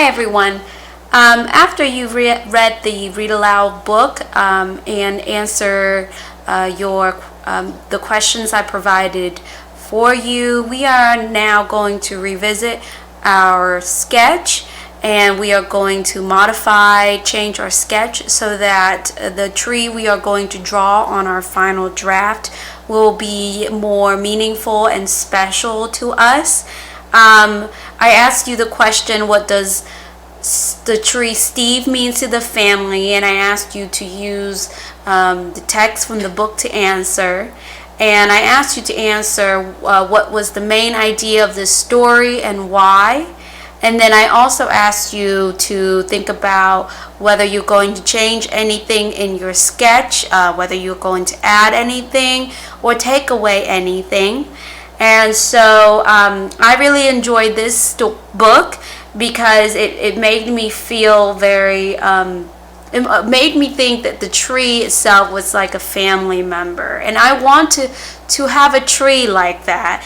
everyone. After you've read the Read Aloud book and answer the questions I provided for you, we are now going to revisit our sketch, and we are going to change our sketch so that the tree we are going to draw on our final draft will be more meaningful and special to us. I asked you the question, what does the tree Steve means to the family? And I asked you to use the text from the book to answer. And I asked you to answer what was the main idea of this story and why. And then I also asked you to think about whether you're going to change anything in your sketch, whether you're going to add anything or take away anything. And so I really enjoyed this book because it made me feel it made me think that the tree itself was like a family member. And I want to have a tree like that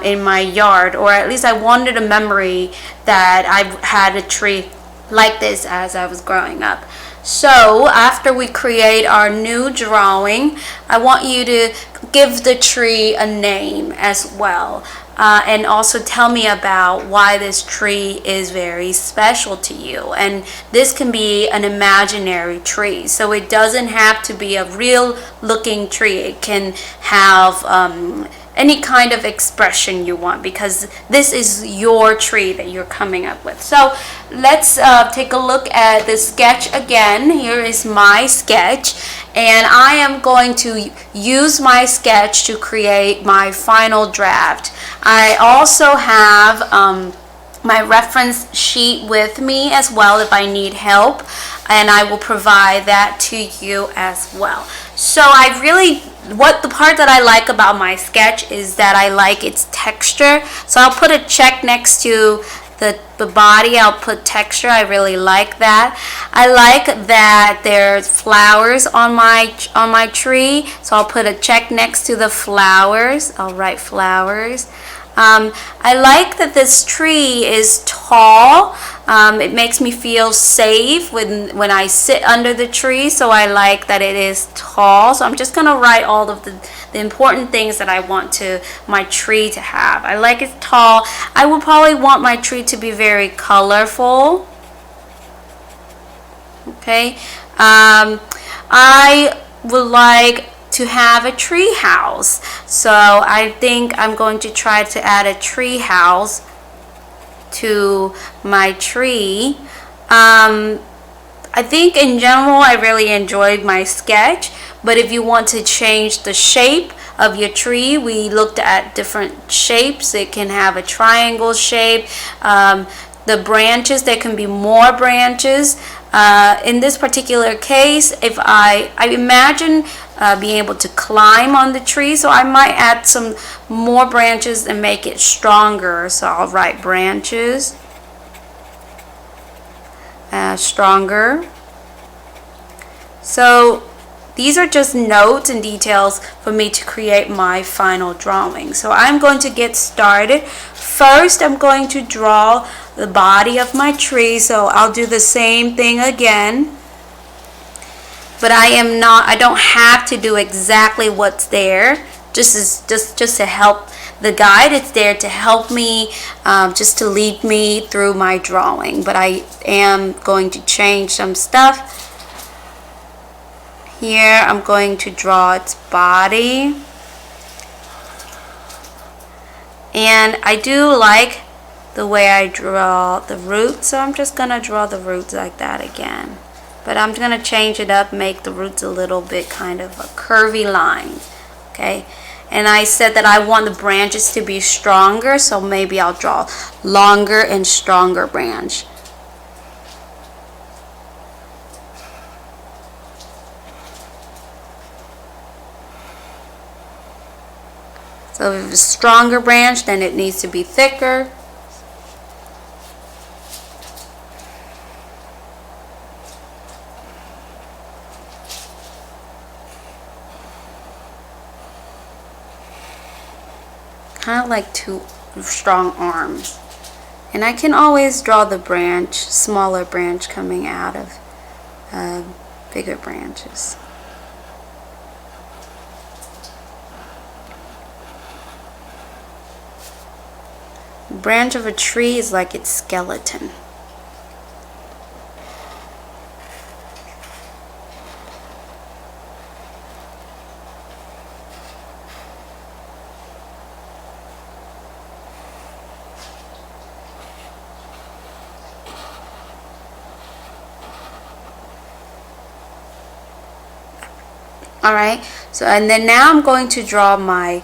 in my yard, or at least I wanted a memory that I had a tree like this as I was growing up. So after we create our new drawing, I want you to give the tree a name as well, and also tell me about why this tree is very special to you. And this can be an imaginary tree, so it doesn't have to be a real looking tree. It can have any kind of expression you want, because this is your tree that you're coming up with. So let's take a look at the sketch again. Here is my sketch, and I am going to use my sketch to create my final draft. I also have my reference sheet with me as well if I need help, and I will provide that to you as well. So the part that I like about my sketch is that I like its texture. So I'll put a check next to the body. I'll put texture. I really like that. I like that there's flowers on my tree, so I'll put a check next to the flowers. I'll write flowers. I like that this tree is tall. It makes me feel safe when I sit under the tree, so I like that it is tall. So I'm just going to write all of the important things that I want my tree to have. I like it tall. I would probably want my tree to be very colorful. Okay. I would like to have a tree house, so I think I'm going to try to add a tree house to my tree. I think in general I really enjoyed my sketch, but if you want to change the shape of your tree, we looked at different shapes. It can have a triangle shape. The branches, there can be more branches. In this particular case, if I imagine being able to climb on the tree, so I might add some more branches and make it stronger. So I'll write branches, stronger. So these are just notes and details for me to create my final drawing. So I'm going to get started. First, I'm going to draw the body of my tree, so I'll do the same thing again. But I don't have to do exactly what's there. Just to help the guide. It's there to help me, just to lead me through my drawing. But I am going to change some stuff. Here I'm going to draw its body. And I do like the way I draw the roots, so I'm just going to draw the roots like that again. But I'm going to change it up, make the roots a little bit kind of a curvy line. Okay, and I said that I want the branches to be stronger, so maybe I'll draw longer and stronger branch. So if it's a stronger branch, then it needs to be thicker. Kind of like two strong arms. And I can always draw the branch, smaller branch coming out of bigger branches. The branch of a tree is like its skeleton. Alright, so and then now I'm going to draw my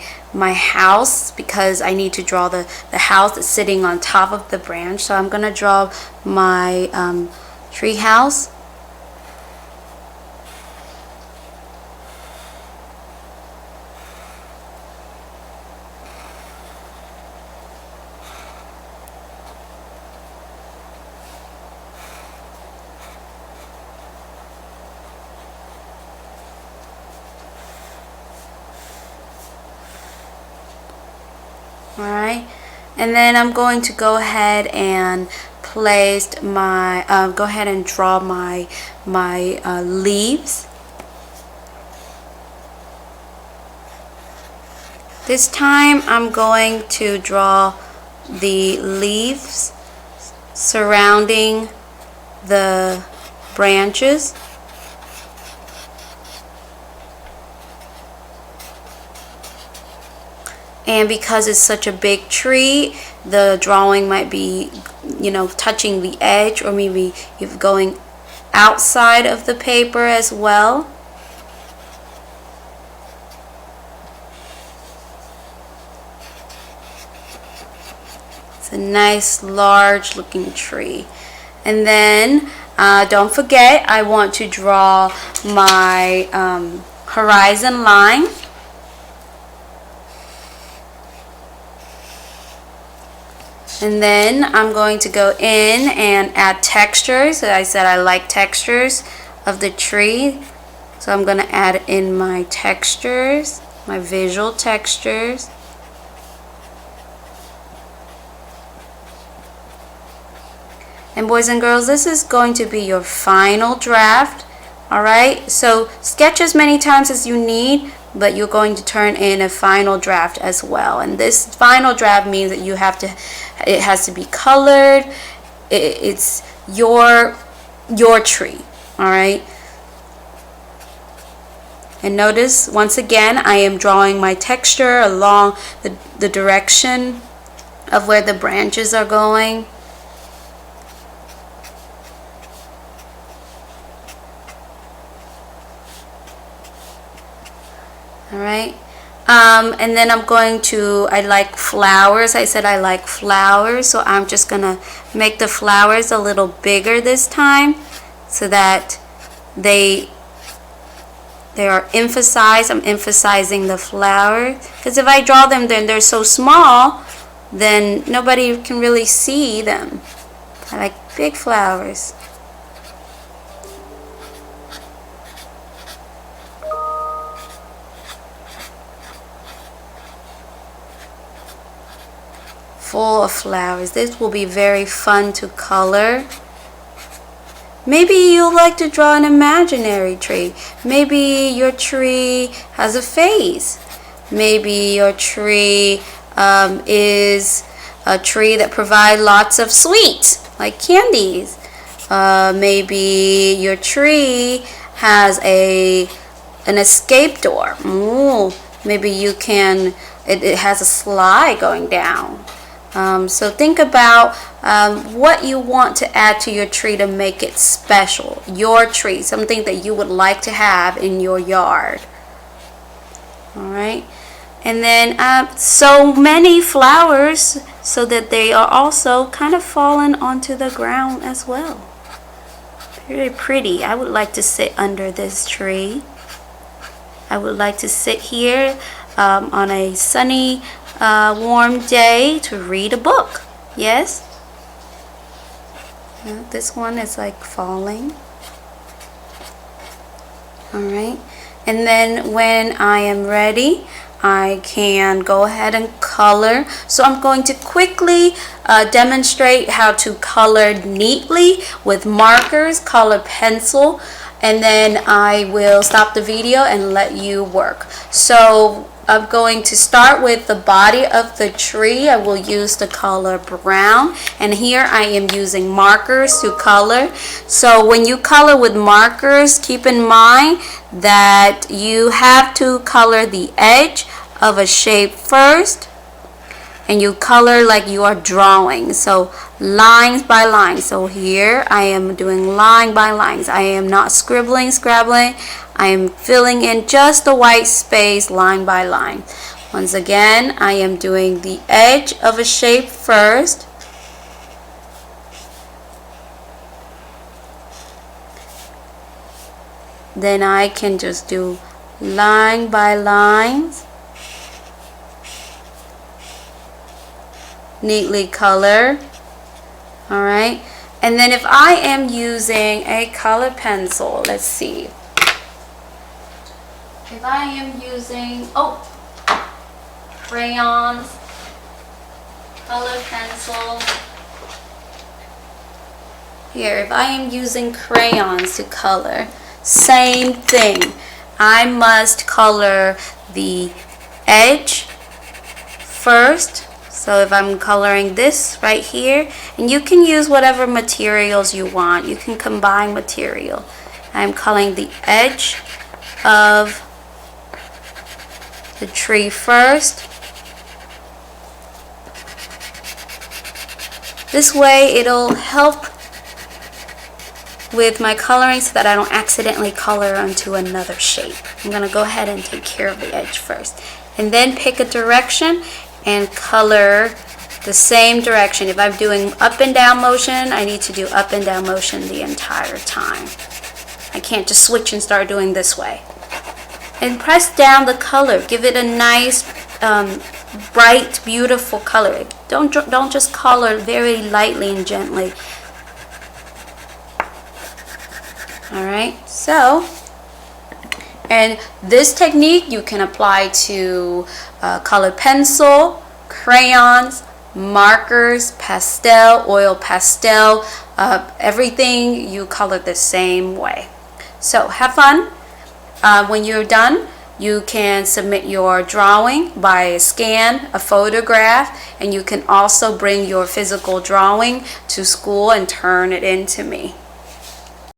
house, because I need to draw the house that's sitting on top of the branch. So I'm going to draw my tree house. Alright, and then I'm going to go ahead and place my go ahead and draw my leaves. This time I'm going to draw the leaves surrounding the branches. And because it's such a big tree, the drawing might be, touching the edge, or maybe you're going outside of the paper as well. It's a nice, large looking tree. And then, don't forget, I want to draw my horizon line. And then I'm going to go in and add textures. As I said, I like textures of the tree. So I'm going to add in my textures, my visual textures. And boys and girls, this is going to be your final draft. Alright, so sketch as many times as you need, but you're going to turn in a final draft as well. And this final draft means that it has to be colored. It's your tree. Alright. And notice, once again, I am drawing my texture along the direction of where the branches are going. Alright, and then I like flowers. I said I like flowers, so I'm just going to make the flowers a little bigger this time so that they are emphasized. I'm emphasizing the flower, because if I draw them then they're so small, then nobody can really see them. I like big flowers. Full of flowers. This will be very fun to color. Maybe you like to draw an imaginary tree. Maybe your tree has a face. Maybe your tree is a tree that provides lots of sweets, like candies. Maybe your tree has an escape door. Ooh, maybe it has a slide going down. So think about what you want to add to your tree to make it special. Your tree, something that you would like to have in your yard. Alright. And then so many flowers so that they are also kind of falling onto the ground as well. Very pretty. I would like to sit under this tree. I would like to sit here on a sunny warm day to read a book. Yes? This one is like falling. Alright. And then when I am ready, I can go ahead and color. So I'm going to quickly demonstrate how to color neatly with markers, color pencil, and then I will stop the video and let you work. So I'm going to start with the body of the tree. I will use the color brown, and here I am using markers to color. So when you color with markers, keep in mind that you have to color the edge of a shape first, and you color like you are drawing, so lines by line. So here I am doing line by lines. I am not scribbling, scrabbling. I am filling in just the white space line by line. Once again, I am doing the edge of a shape first, then I can just do line by lines, neatly color. All right, and then if I am using a color pencil, let's see, if I am using crayons, color pencil, here, if I am using crayons to color, same thing, I must color the edge first. So if I'm coloring this right here, and you can use whatever materials you want, you can combine material. I'm coloring the edge of the tree first. This way it'll help with my coloring so that I don't accidentally color onto another shape. I'm going to go ahead and take care of the edge first, and then pick a direction and color the same direction. If I'm doing up and down motion, I need to do up and down motion the entire time. I can't just switch and start doing this way. And press down the color. Give it a nice, bright, beautiful color. Don't just color very lightly and gently. All right, so, and this technique you can apply to color pencil, crayons, markers, pastel, oil pastel, everything you color the same way. So have fun. When you're done, you can submit your drawing by a scan, a photograph, and you can also bring your physical drawing to school and turn it in to me.